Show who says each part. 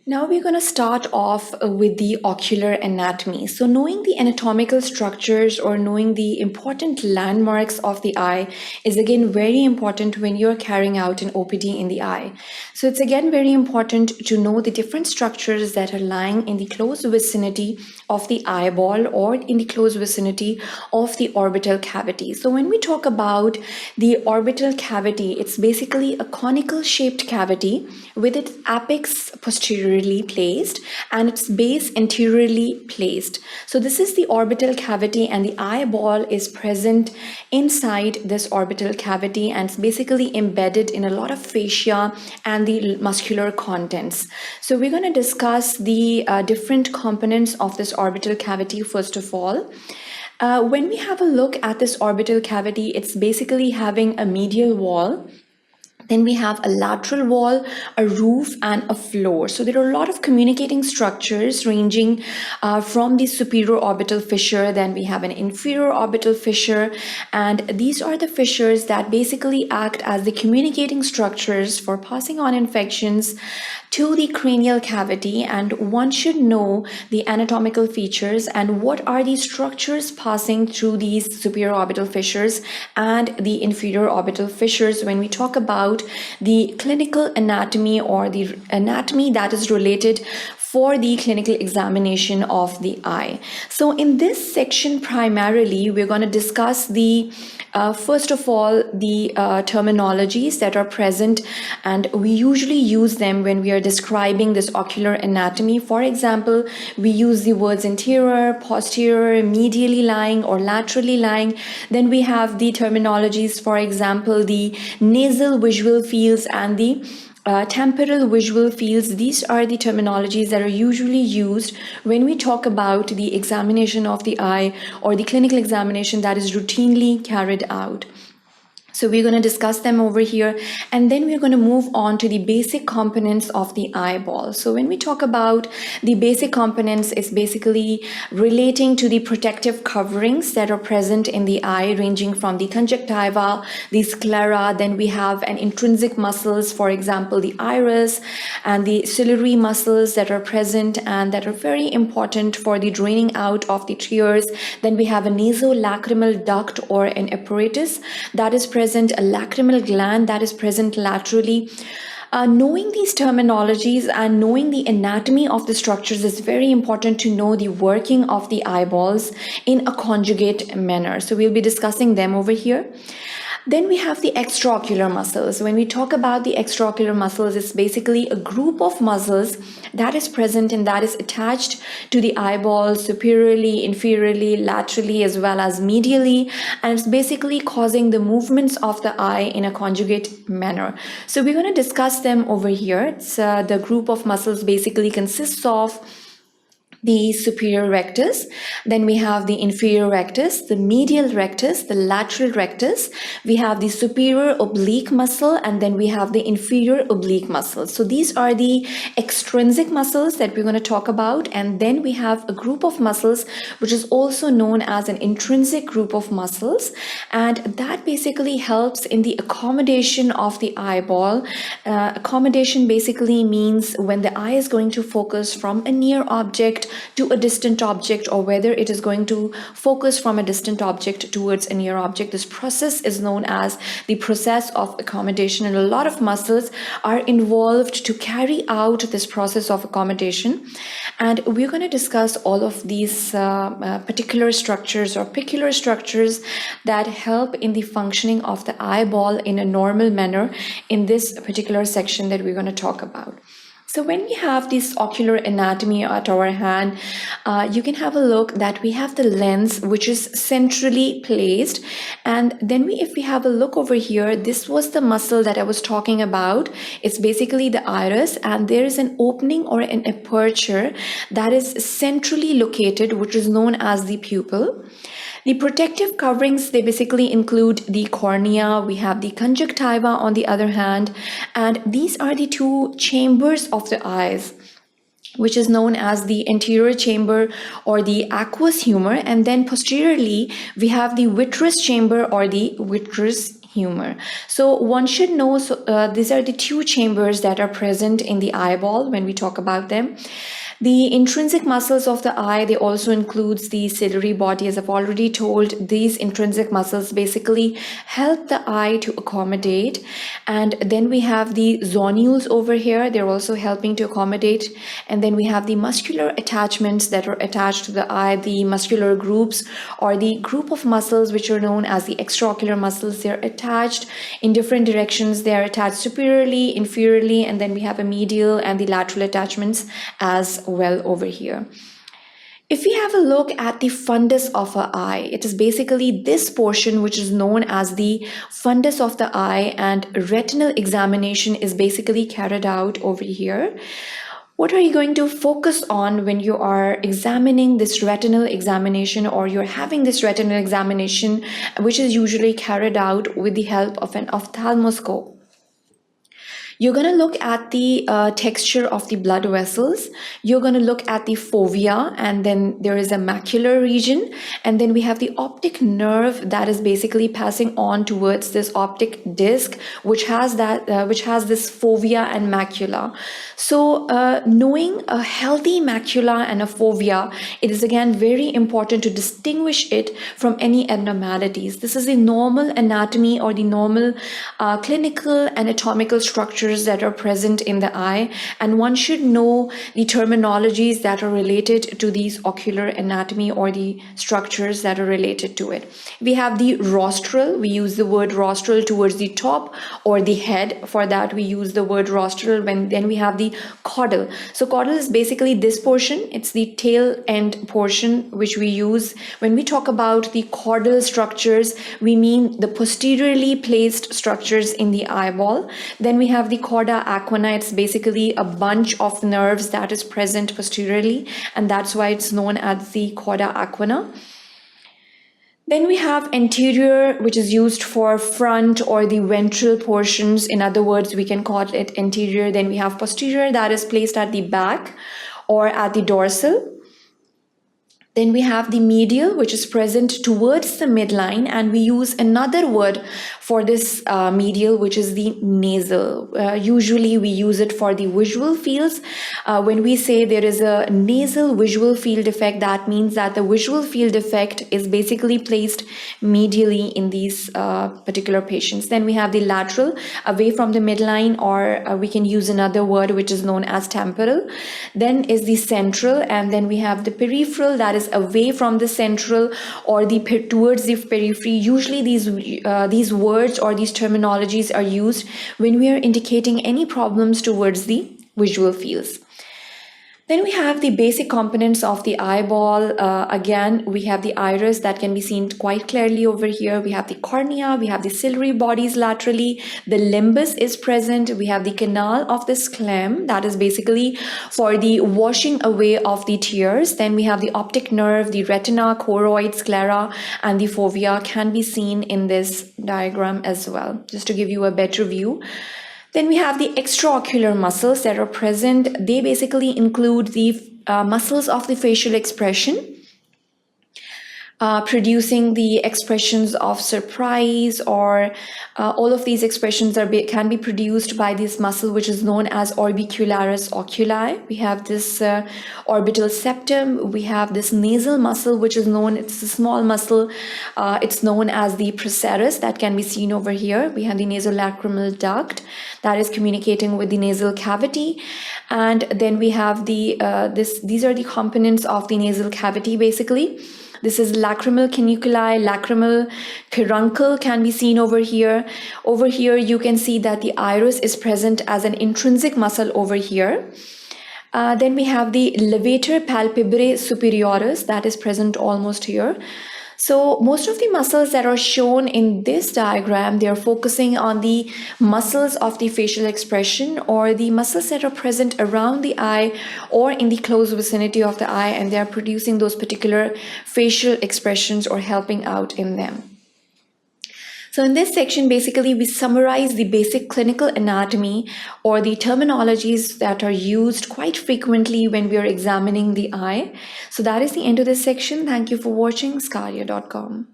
Speaker 1: Now we're going to start off with the ocular anatomy. So knowing the anatomical structures or knowing the important landmarks of the eye is again very important when you're carrying out an OPD in the eye. So it's again very important to know the different structures that are lying in the close vicinity of the eyeball or in the close vicinity of the orbital cavity. So when we talk about the orbital cavity, it's basically a conical shaped cavity with its apex posteriorly placed and its base anteriorly placed. So this is the orbital cavity, and the eyeball is present inside this orbital cavity and it's basically embedded in a lot of fascia and the muscular contents. So we're going to discuss the different components of this orbital cavity first of all. When we have a look at this orbital cavity, it's basically having a medial wall. Then we have a lateral wall, a roof, and a floor. So there are a lot of communicating structures ranging from the superior orbital fissure. Then we have an inferior orbital fissure. And these are the fissures that basically act as the communicating structures for passing on infections to the cranial cavity. And one should know the anatomical features and what are the structures passing through these superior orbital fissures and the inferior orbital fissures when we talk about the clinical anatomy or the anatomy that is related for the clinical examination of the eye. So in this section primarily we're going to discuss the first of all the terminologies that are present, and we usually use them when we are describing this ocular anatomy. For example, we use the words anterior, posterior, medially lying or laterally lying. Then we have the terminologies, for example, the nasal visual fields and the temporal visual fields. These are the terminologies that are usually used when we talk about the examination of the eye or the clinical examination that is routinely carried out. So we're going to discuss them over here, and then we're going to move on to the basic components of the eyeball. So when we talk about the basic components, it's basically relating to the protective coverings that are present in the eye, ranging from the conjunctiva, the sclera. Then we have an intrinsic muscles, for example, the iris and the ciliary muscles that are present and that are very important for the draining out of the tears. Then we have a nasolacrimal duct or an apparatus that is present, a lacrimal gland that is present laterally. Knowing these terminologies and knowing the anatomy of the structures is very important to know the working of the eyeballs in a conjugate manner. So we'll be discussing them over here. Then we have the extraocular muscles. When we talk about the extraocular muscles, it's basically a group of muscles that is present and that is attached to the eyeball superiorly, inferiorly, laterally, as well as medially. And it's basically causing the movements of the eye in a conjugate manner. So we're going to discuss them over here. It's the group of muscles basically consists of the superior rectus, then we have the inferior rectus, the medial rectus, the lateral rectus, we have the superior oblique muscle, and then we have the inferior oblique muscle. So these are the extrinsic muscles that we're going to talk about, and then we have a group of muscles which is also known as an intrinsic group of muscles, and that basically helps in the accommodation of the eyeball. Accommodation basically means when the eye is going to focus from a near object to a distant object, or whether it is going to focus from a distant object towards a near object. This process is known as the process of accommodation, and a lot of muscles are involved to carry out this process of accommodation. And we're going to discuss all of these particular structures or peculiar structures that help in the functioning of the eyeball in a normal manner in this particular section that we're going to talk about. So when we have this ocular anatomy at our hand, you can have a look that we have the lens which is centrally placed, and then if we have a look over here, this was the muscle that I was talking about. It's basically the iris, and there is an opening or an aperture that is centrally located, which is known as the pupil. The protective coverings, they basically include the cornea, we have the conjunctiva on the other hand, and these are the two chambers of the eyes, which is known as the anterior chamber or the aqueous humor, and then posteriorly we have the vitreous chamber or the vitreous humor. So one should know, these are the two chambers that are present in the eyeball when we talk about them. The intrinsic muscles of the eye, they also includes the ciliary body. As I've already told, these intrinsic muscles basically help the eye to accommodate. And then we have the zonules over here. They're also helping to accommodate. And then we have the muscular attachments that are attached to the eye, the muscular groups or the group of muscles which are known as the extraocular muscles. They're attached in different directions. They're attached superiorly, inferiorly, and then we have a medial and the lateral attachments as well over here. If we have a look at the fundus of our eye, it is basically this portion which is known as the fundus of the eye, and retinal examination is basically carried out over here. What are you going to focus on when you are examining this retinal examination, or you're having this retinal examination, which is usually carried out with the help of an ophthalmoscope? You're going to look at the texture of the blood vessels. You're going to look at the fovea, and then there is a macular region, and then we have the optic nerve that is basically passing on towards this optic disc, which has this fovea and macula. So knowing a healthy macula and a fovea, it is again very important to distinguish it from any abnormalities. This is the normal anatomy or the normal clinical anatomical structure that are present in the eye, and one should know the terminologies that are related to these ocular anatomy or the structures that are related to it. We have the rostral. We use the word rostral towards the top or the head. For that we use the word rostral. Then we have the caudal. So caudal is basically this portion. It's the tail end portion which we use when we talk about the caudal structures. We mean the posteriorly placed structures in the eyeball. Then we have the cauda equina. It's basically a bunch of nerves that is present posteriorly, and that's why it's known as the cauda equina. Then we have anterior, which is used for front or the ventral portions. In other words, we can call it anterior. Then we have posterior, that is placed at the back or at the dorsal. Then we have the medial, which is present towards the midline, and we use another word for this medial, which is the nasal. Usually we use it for the visual fields. When we say there is a nasal visual field defect, that means that the visual field defect is basically placed medially in these particular patients. Then we have the lateral, away from the midline, or we can use another word which is known as temporal. Then is the central, and then we have the peripheral, that is away from the central or towards the periphery. Usually these words or these terminologies are used when we are indicating any problems towards the visual fields. Then we have the basic components of the eyeball. Again, we have the iris that can be seen quite clearly over here. We have the cornea, we have the ciliary bodies laterally. The limbus is present. We have the canal of the sclem, that is basically for the washing away of the tears. Then we have the optic nerve, the retina, choroid, sclera, and the fovea can be seen in this diagram as well, just to give you a better view. Then we have the extraocular muscles that are present. They basically include the muscles of the facial expression, producing the expressions of surprise, or all of these expressions can be produced by this muscle which is known as orbicularis oculi. We have this orbital septum. We have this nasal muscle which is known, it's a small muscle, it's known as the procerus, that can be seen over here. We have the nasolacrimal duct that is communicating with the nasal cavity, and then we have these are the components of the nasal cavity basically. This is lacrimal caniculi, lacrimal caruncle can be seen over here. Over here, you can see that the iris is present as an intrinsic muscle over here. Then we have the levator palpebrae superioris that is present almost here. So most of the muscles that are shown in this diagram, they are focusing on the muscles of the facial expression, or the muscles that are present around the eye or in the close vicinity of the eye, and they are producing those particular facial expressions or helping out in them. So in this section, basically, we summarize the basic clinical anatomy or the terminologies that are used quite frequently when we are examining the eye. So that is the end of this section. Thank you for watching sqadia.com.